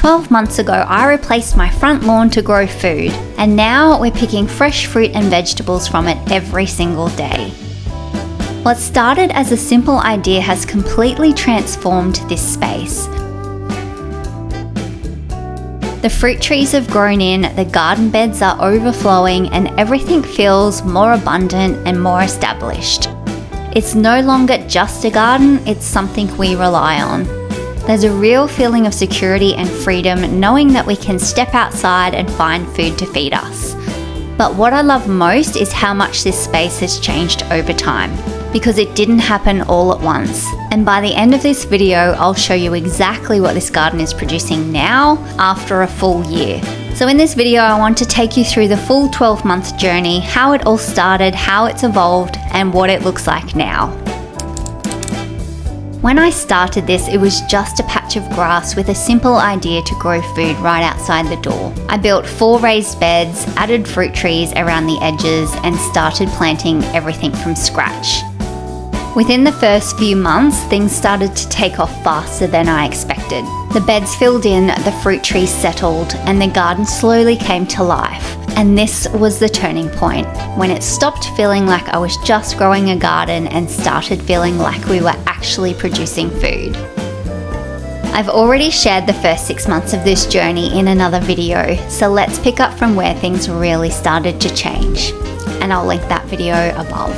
12 months ago, I replaced my front lawn to grow food, and now we're picking fresh fruit and vegetables from it every single day. What started as a simple idea has completely transformed this space. The fruit trees have grown in, the garden beds are overflowing, and everything feels more abundant and more established. It's no longer just a garden, it's something we rely on. There's a real feeling of security and freedom knowing that we can step outside and find food to feed us. But what I love most is how much this space has changed over time, because it didn't happen all at once. And by the end of this video, I'll show you exactly what this garden is producing now after a full year. So in this video, I want to take you through the full 12-month journey, how it all started, how it's evolved, and what it looks like now. When I started this, it was just a patch of grass with a simple idea to grow food right outside the door. I built 4 raised beds, added fruit trees around the edges, and started planting everything from scratch. Within the first few months, things started to take off faster than I expected. The beds filled in, the fruit trees settled, and the garden slowly came to life. And this was the turning point, when it stopped feeling like I was just growing a garden and started feeling like we were actually producing food. I've already shared the first 6 months of this journey in another video, so let's pick up from where things really started to change. And I'll link that video above.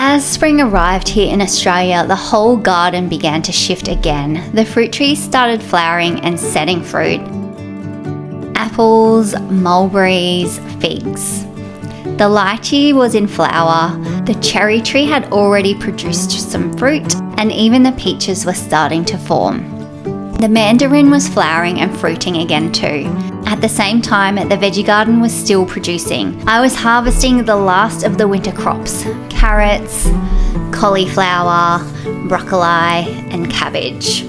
As spring arrived here in Australia, the whole garden began to shift again. The fruit trees started flowering and setting fruit. Apples, mulberries, figs. The lychee was in flower, the cherry tree had already produced some fruit, and even the peaches were starting to form. The mandarin was flowering and fruiting again too. At the same time, the veggie garden was still producing. I was harvesting the last of the winter crops: carrots, cauliflower, broccoli, and cabbage.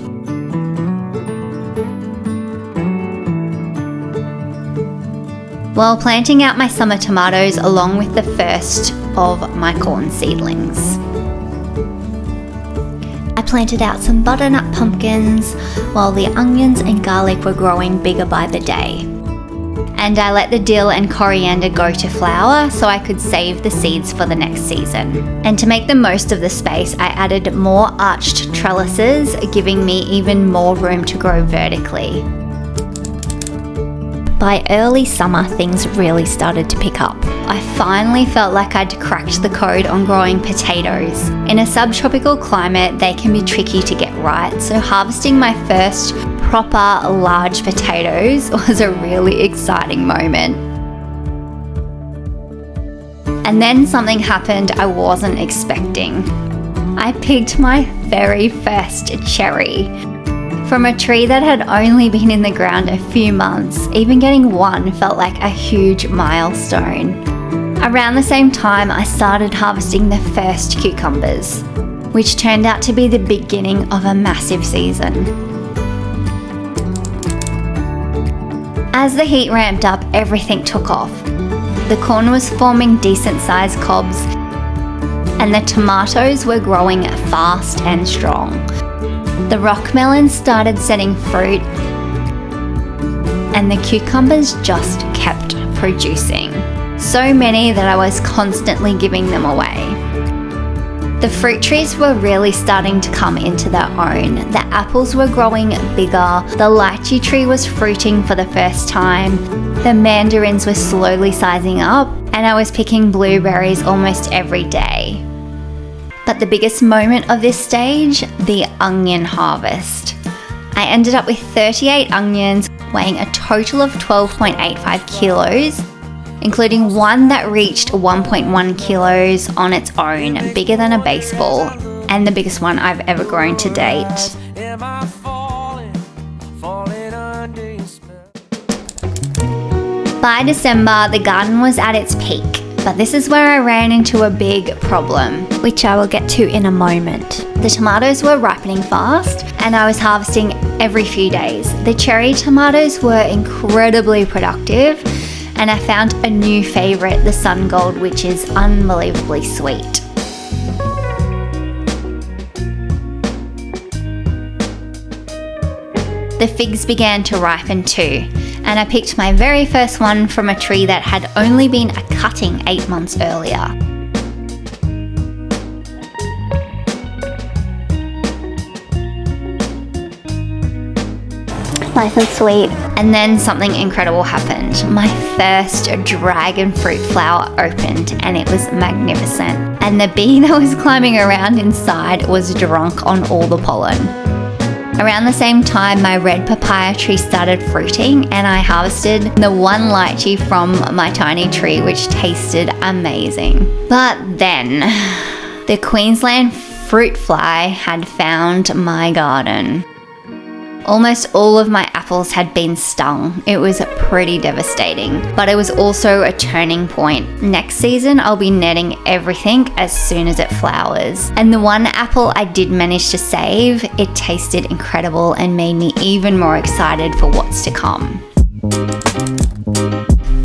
While planting out my summer tomatoes along with the first of my corn seedlings. I planted out some butternut pumpkins while the onions and garlic were growing bigger by the day. And I let the dill and coriander go to flower so I could save the seeds for the next season. And to make the most of the space, I added more arched trellises, giving me even more room to grow vertically. By early summer, things really started to pick up. I finally felt like I'd cracked the code on growing potatoes. In a subtropical climate, they can be tricky to get right, so harvesting my first proper large potatoes was a really exciting moment. And then something happened I wasn't expecting. I picked my very first cherry. From a tree that had only been in the ground a few months, even getting one felt like a huge milestone. Around the same time, I started harvesting the first cucumbers, which turned out to be the beginning of a massive season. As the heat ramped up, everything took off. The corn was forming decent-sized cobs, and the tomatoes were growing fast and strong. The rock melons started setting fruit, and the cucumbers just kept producing. So many that I was constantly giving them away. The fruit trees were really starting to come into their own. The apples were growing bigger, the lychee tree was fruiting for the first time, the mandarins were slowly sizing up, and I was picking blueberries almost every day. But the biggest moment of this stage, the onion harvest. I ended up with 38 onions, weighing a total of 12.85 kilos, including one that reached 1.1 kilos on its own, bigger than a baseball, and the biggest one I've ever grown to date. By December, the garden was at its peak. But this is where I ran into a big problem, which I will get to in a moment. The tomatoes were ripening fast, and I was harvesting every few days. The cherry tomatoes were incredibly productive, and I found a new favourite, the sun gold, which is unbelievably sweet. the figs began to ripen too, and I picked my very first one from a tree that had only been a cutting 8 months earlier. Nice and sweet. And then something incredible happened. My first dragon fruit flower opened and it was magnificent. And the bee that was climbing around inside was drunk on all the pollen. Around the same time, my red papaya tree started fruiting and I harvested the one lychee from my tiny tree, which tasted amazing. But then, the Queensland fruit fly had found my garden. Almost all of my apples had been stung. It was pretty devastating, but it was also a turning point. Next season, I'll be netting everything as soon as it flowers. And the one apple I did manage to save, it tasted incredible and made me even more excited for what's to come.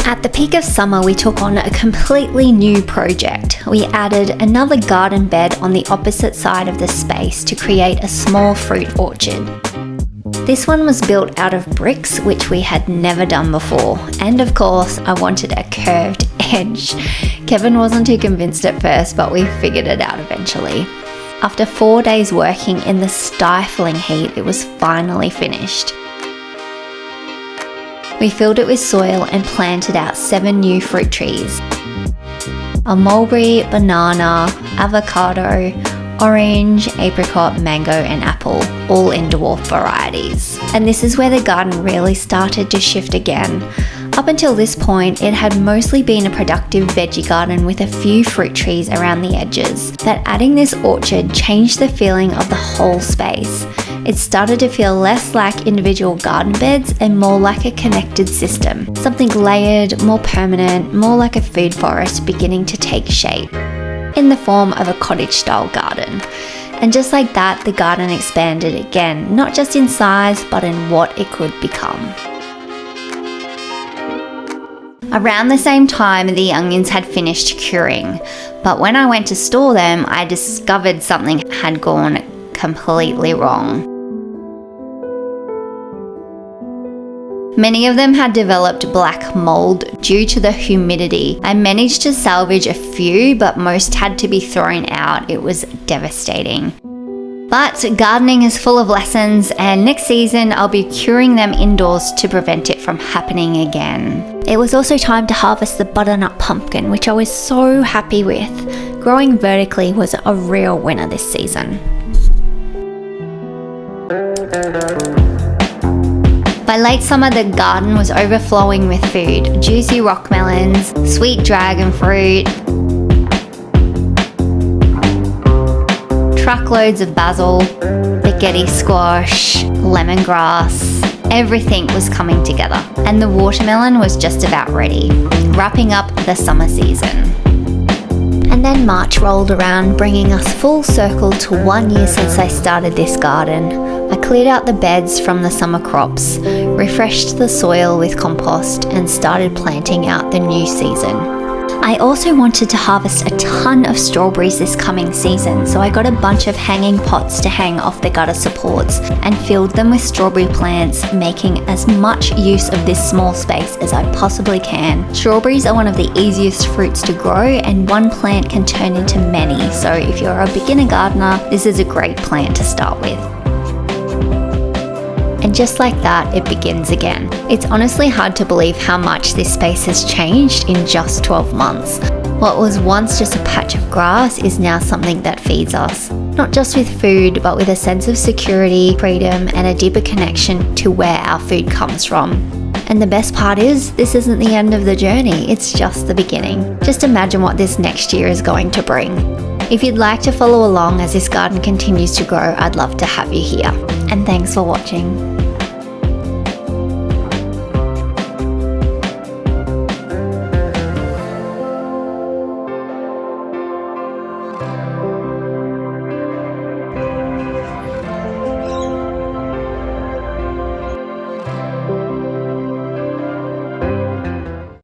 At the peak of summer, we took on a completely new project. We added another garden bed on the opposite side of the space to create a small fruit orchard. This one was built out of bricks, which we had never done before. And of course, I wanted a curved edge. Kevin wasn't too convinced at first, but we figured it out eventually. After 4 days working in the stifling heat, it was finally finished. We filled it with soil and planted out 7 new fruit trees. A mulberry, banana, avocado, orange, apricot, mango and apple, all in dwarf varieties. And this is where the garden really started to shift again. Up until this point, it had mostly been a productive veggie garden with a few fruit trees around the edges. But adding this orchard changed the feeling of the whole space. It started to feel less like individual garden beds and more like a connected system. Something layered, more permanent, more like a food forest beginning to take shape in the form of a cottage-style garden. And just like that, the garden expanded again, not just in size, but in what it could become. Around the same time, the onions had finished curing, but when I went to store them, I discovered something had gone completely wrong. Many of them had developed black mold due to the humidity. I managed to salvage a few, but most had to be thrown out. It was devastating. But gardening is full of lessons, and next season I'll be curing them indoors to prevent it from happening again. It was also time to harvest the butternut pumpkin, which I was so happy with. Growing vertically was a real winner this season. By late summer, the garden was overflowing with food. Juicy rock melons, sweet dragon fruit, truckloads of basil, spaghetti squash, lemongrass. Everything was coming together, and the watermelon was just about ready, wrapping up the summer season. And then March rolled around, bringing us full circle to 1 year since I started this garden. I cleared out the beds from the summer crops, refreshed the soil with compost, and started planting out the new season. I also wanted to harvest a ton of strawberries this coming season, so I got a bunch of hanging pots to hang off the gutter supports and filled them with strawberry plants, making as much use of this small space as I possibly can. Strawberries are one of the easiest fruits to grow, and one plant can turn into many, so if you're a beginner gardener, this is a great plant to start with. And just like that, it begins again. It's honestly hard to believe how much this space has changed in just 12 months. What was once just a patch of grass is now something that feeds us. Not just with food, but with a sense of security, freedom, and a deeper connection to where our food comes from. And the best part is, this isn't the end of the journey, it's just the beginning. Just imagine what this next year is going to bring. If you'd like to follow along as this garden continues to grow, I'd love to have you here. And thanks for watching.